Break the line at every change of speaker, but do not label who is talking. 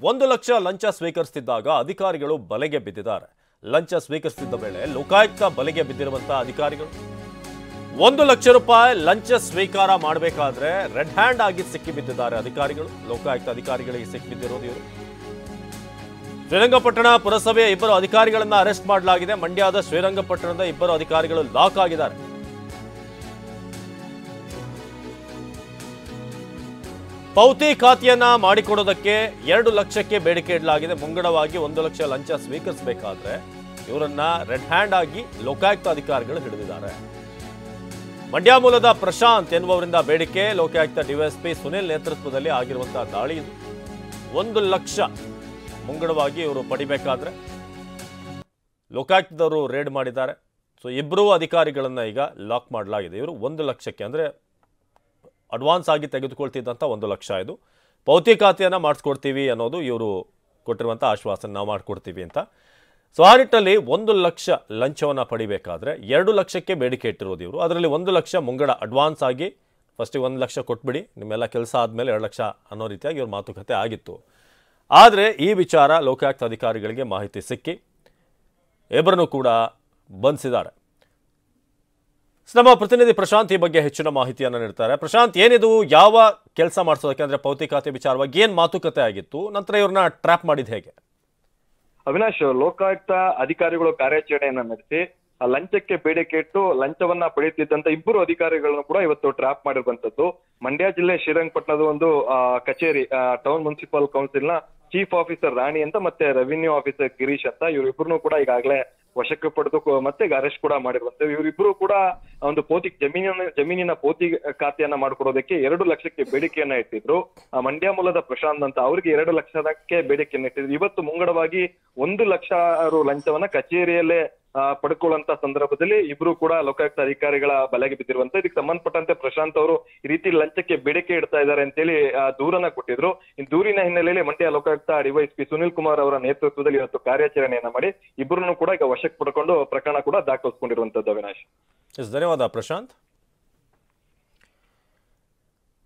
1 ಲಕ್ಷ ಲಂಚ ಸ್ವೀಕರಿಸುತ್ತಿದ್ದಾಗ ಅಧಿಕಾರಿಗಳು ಬಲೆಗೆ ಬಿದ್ದಿದ್ದಾರೆ. ಲಂಚ ಸ್ವೀಕರಿಸುತ್ತಿದ್ದ ವೇಳೆ ಲೋಕಾಯುಕ್ತ ಬಲೆಗೆ ಬಿದ್ದಿರುವಂತಹ ಅಧಿಕಾರಿಗಳು 1 ಲಕ್ಷ ರೂಪಾಯಿ ಲಂಚ ಸ್ವೀಕಾರ ಮಾಡಬೇಕಾದ್ರೆ ರೆಡ್ ಹ್ಯಾಂಡ್ ಆಗಿ ಸಿಕ್ಕಿಬಿದ್ದಿದ್ದಾರೆ ಅಧಿಕಾರಿಗಳು. ಲೋಕಾಯುಕ್ತ ಅಧಿಕಾರಿಗಳಿಗೆ ಸಿಕ್ಕಿಬಿದ್ದಿರೋದು ಇವರು. ಶ್ರೀರಂಗಪಟ್ಟಣ ಪುರಸಭೆಯ 2 ಅಧಿಕಾರಿಗಳನ್ನ ಅರೆಸ್ಟ್ ಮಾಡಲಾಗಿದೆ. ಮಂಡ್ಯದ ಶ್ರೀರಂಗಪಟ್ಟಣದ 2 ಅಧಿಕಾರಿಗಳು ಲಾಕ್ ಆಗಿದ್ದಾರೆ. ಪೌತಿ ಖಾತೆಯನ್ನ ಮಾಡಿಕೊಡೋದಕ್ಕೆ 2 ಲಕ್ಷಕ್ಕೆ ಬೇಡಿಕೆ ಇಡಲಾಗಿದೆ. ಮುಂಗಡವಾಗಿ 1 ಲಕ್ಷ ಲಂಚ ಸ್ವೀಕರಿಸಬೇಕಾದ್ರೆ ಇವರನ್ನ ರೆಡ್ ಹ್ಯಾಂಡ್ ಆಗಿ ಲೋಕಾಯುಕ್ತ ಅಧಿಕಾರಿಗಳು ಹಿಡಿದಿದ್ದಾರೆ. ಮಂಡ್ಯ ಮೂಲದ ಪ್ರಶಾಂತ್ ಎನ್ನುವವರಿಂದ ಬೇಡಿಕೆ. ಲೋಕಾಯುಕ್ತ ಡಿವೈಎಸ್ಪಿ ಸುನಿಲ್ ನೇತೃತ್ವದಲ್ಲಿ ಆಗಿರುವಂತಹ ದಾಳಿ ಇದು. 1 ಲಕ್ಷ ಮುಂಗಡವಾಗಿ ಇವರು ಪಡಿಬೇಕಾದ್ರೆ ಲೋಕಾಯುಕ್ತದವರು ರೇಡ್ ಮಾಡಿದ್ದಾರೆ. ಸೊ 2 ಅಧಿಕಾರಿಗಳನ್ನ ಈಗ ಲಾಕ್ ಮಾಡಲಾಗಿದೆ. ಇವರು 1 ಲಕ್ಷಕ್ಕೆ ಅಂದ್ರೆ ಅಡ್ವಾನ್ಸ್ ಆಗಿ ತೆಗೆದುಕೊಳ್ತಿದ್ದಂಥ 1 ಲಕ್ಷ ಇದು. ಪೌತಿ ಖಾತೆಯನ್ನು ಮಾಡಿಸ್ಕೊಡ್ತೀವಿ ಅನ್ನೋದು ಇವರು ಕೊಟ್ಟಿರುವಂಥ ಆಶ್ವಾಸನೆ, ನಾವು ಮಾಡಿಕೊಡ್ತೀವಿ ಅಂತ. ಸೊ ಆ ನಿಟ್ಟಲ್ಲಿ 1 ಲಕ್ಷ ಲಂಚವನ್ನು ಪಡಿಬೇಕಾದ್ರೆ 2 ಲಕ್ಷಕ್ಕೆ ಬೇಡಿಕೆ ಇಟ್ಟಿರೋದು ಇವರು. ಅದರಲ್ಲಿ 1 ಲಕ್ಷ ಮುಂಗಡ ಅಡ್ವಾನ್ಸ್ ಆಗಿ ಫಸ್ಟಿಗೆ 1 ಲಕ್ಷ ಕೊಟ್ಬಿಡಿ, ನಿಮ್ಮೆಲ್ಲ ಕೆಲಸ ಆದಮೇಲೆ 2 ಲಕ್ಷ ಅನ್ನೋ ರೀತಿಯಾಗಿ ಇವ್ರ ಮಾತುಕತೆ ಆಗಿತ್ತು. ಆದರೆ ಈ ವಿಚಾರ ಲೋಕಾಯುಕ್ತ ಅಧಿಕಾರಿಗಳಿಗೆ ಮಾಹಿತಿ ಸಿಕ್ಕಿ 2ರನ್ನೂ ಕೂಡ ಬಂಧಿಸಿದ್ದಾರೆ. ನಮ್ಮ ಪ್ರತಿನಿಧಿ ಪ್ರಶಾಂತ್ ಈ ಬಗ್ಗೆ ಹೆಚ್ಚಿನ ಮಾಹಿತಿಯನ್ನು ನೀಡ್ತಾರೆ. ಪ್ರಶಾಂತ್, ಏನಿದು, ಯಾವ ಕೆಲಸ ಮಾಡಿಸೋದಕ್ಕೆ ಅಂದ್ರೆ ಪೌತಿ ಖಾತೆ ವಿಚಾರವಾಗಿ ಏನು ಮಾತುಕತೆ ಆಗಿತ್ತು, ನಂತರ ಇವ್ರನ್ನ ಟ್ರ್ಯಾಪ್ ಮಾಡಿದ ಹೇಗೆ?
ಅವಿನಾಶ್, ಲೋಕಾಯುಕ್ತ ಅಧಿಕಾರಿಗಳು ಕಾರ್ಯಾಚರಣೆಯನ್ನ ನಡೆಸಿ ಲಂಚಕ್ಕೆ ಬೇಡಿಕೆ ಇಟ್ಟು ಲಂಚವನ್ನ ಪಡೆಯುತ್ತಿದ್ದಂತ 2 ಅಧಿಕಾರಿಗಳನ್ನು ಕೂಡ ಇವತ್ತು ಟ್ರ್ಯಾಪ್ ಮಾಡಿರುವಂತದ್ದು. ಮಂಡ್ಯ ಜಿಲ್ಲೆ ಶ್ರೀರಂಗಪಟ್ಟಣದ ಒಂದು ಕಚೇರಿ, ಟೌನ್ ಮುನ್ಸಿಪಲ್ ಕೌನ್ಸಿಲ್ ನ ಚೀಫ್ ಆಫೀಸರ್ ರಾಣಿ ಅಂತ ಮತ್ತೆ ರೆವಿನ್ಯೂ ಆಫೀಸರ್ ಗಿರೀಶ್ ಅಂತ, ಇವರಿಬ್ಬರನ್ನು ಕೂಡ ಈಗಾಗಲೇ ವಶಕ್ಕೆ ಪಡೆದು ಮತ್ತೆ ಅರೆಸ್ಟ್ ಕೂಡ ಮಾಡಿರುವಂತದ್ದು. ಇವರಿಬ್ಬರು ಕೂಡ ಒಂದು ಜಮೀನಿನ ಪೌತಿ ಖಾತೆಯನ್ನ ಮಾಡ್ಕೊಡೋದಕ್ಕೆ 2 ಲಕ್ಷಕ್ಕೆ ಬೇಡಿಕೆಯನ್ನ ಇಟ್ಟಿದ್ರು. ಮಂಡ್ಯ ಮೂಲದ ಪ್ರಶಾಂತ್ ಅಂತ, ಅವ್ರಿಗೆ 2 ಲಕ್ಷಕ್ಕೆ ಬೇಡಿಕೆಯನ್ನ ಇಟ್ಟಿದ್ರು. ಇವತ್ತು ಮುಂಗಡವಾಗಿ 1 ಲಕ್ಷ ಲಂಚವನ್ನ ಕಚೇರಿಯಲ್ಲೇ ಪಡ್ಕೊಳ್ಳುವಂತ ಸಂದರ್ಭದಲ್ಲಿ 2 ಕೂಡ ಲೋಕಾಯುಕ್ತ ಅಧಿಕಾರಿಗಳ ಬಲೆಗೆ ಬಿದ್ದಿರುವಂತ. ಇದಕ್ಕೆ ಸಂಬಂಧಪಟ್ಟಂತೆ ಪ್ರಶಾಂತ್ ಅವರು ಈ ರೀತಿ ಲಂಚಕ್ಕೆ ಬೇಡಿಕೆ ಇಡ್ತಾ ಇದ್ದಾರೆ ಅಂತೇಳಿ ದೂರನ್ನ ಕೊಟ್ಟಿದ್ರು. ಈ ದೂರಿನ ಹಿನ್ನೆಲೆಯಲ್ಲಿ ಮಂಡ್ಯ ಲೋಕಾಯುಕ್ತ ಡಿವೈಎಸ್ಪಿ ಸುನಿಲ್ ಕುಮಾರ್ ಅವರ ನೇತೃತ್ವದಲ್ಲಿ ಇವತ್ತು ಕಾರ್ಯಾಚರಣೆಯನ್ನ ಮಾಡಿ 2ರನ್ನೂ ಕೂಡ ಈಗ ವಶಕ್ಕೆ ಪಡ್ಕೊಂಡು ಪ್ರಕರಣ ಕೂಡ ದಾಖಲಿಸಿಕೊಂಡಿರುವಂತದ್ದು. ಅವಿನಾಶ್,
ಧನ್ಯವಾದ ಪ್ರಶಾಂತ್.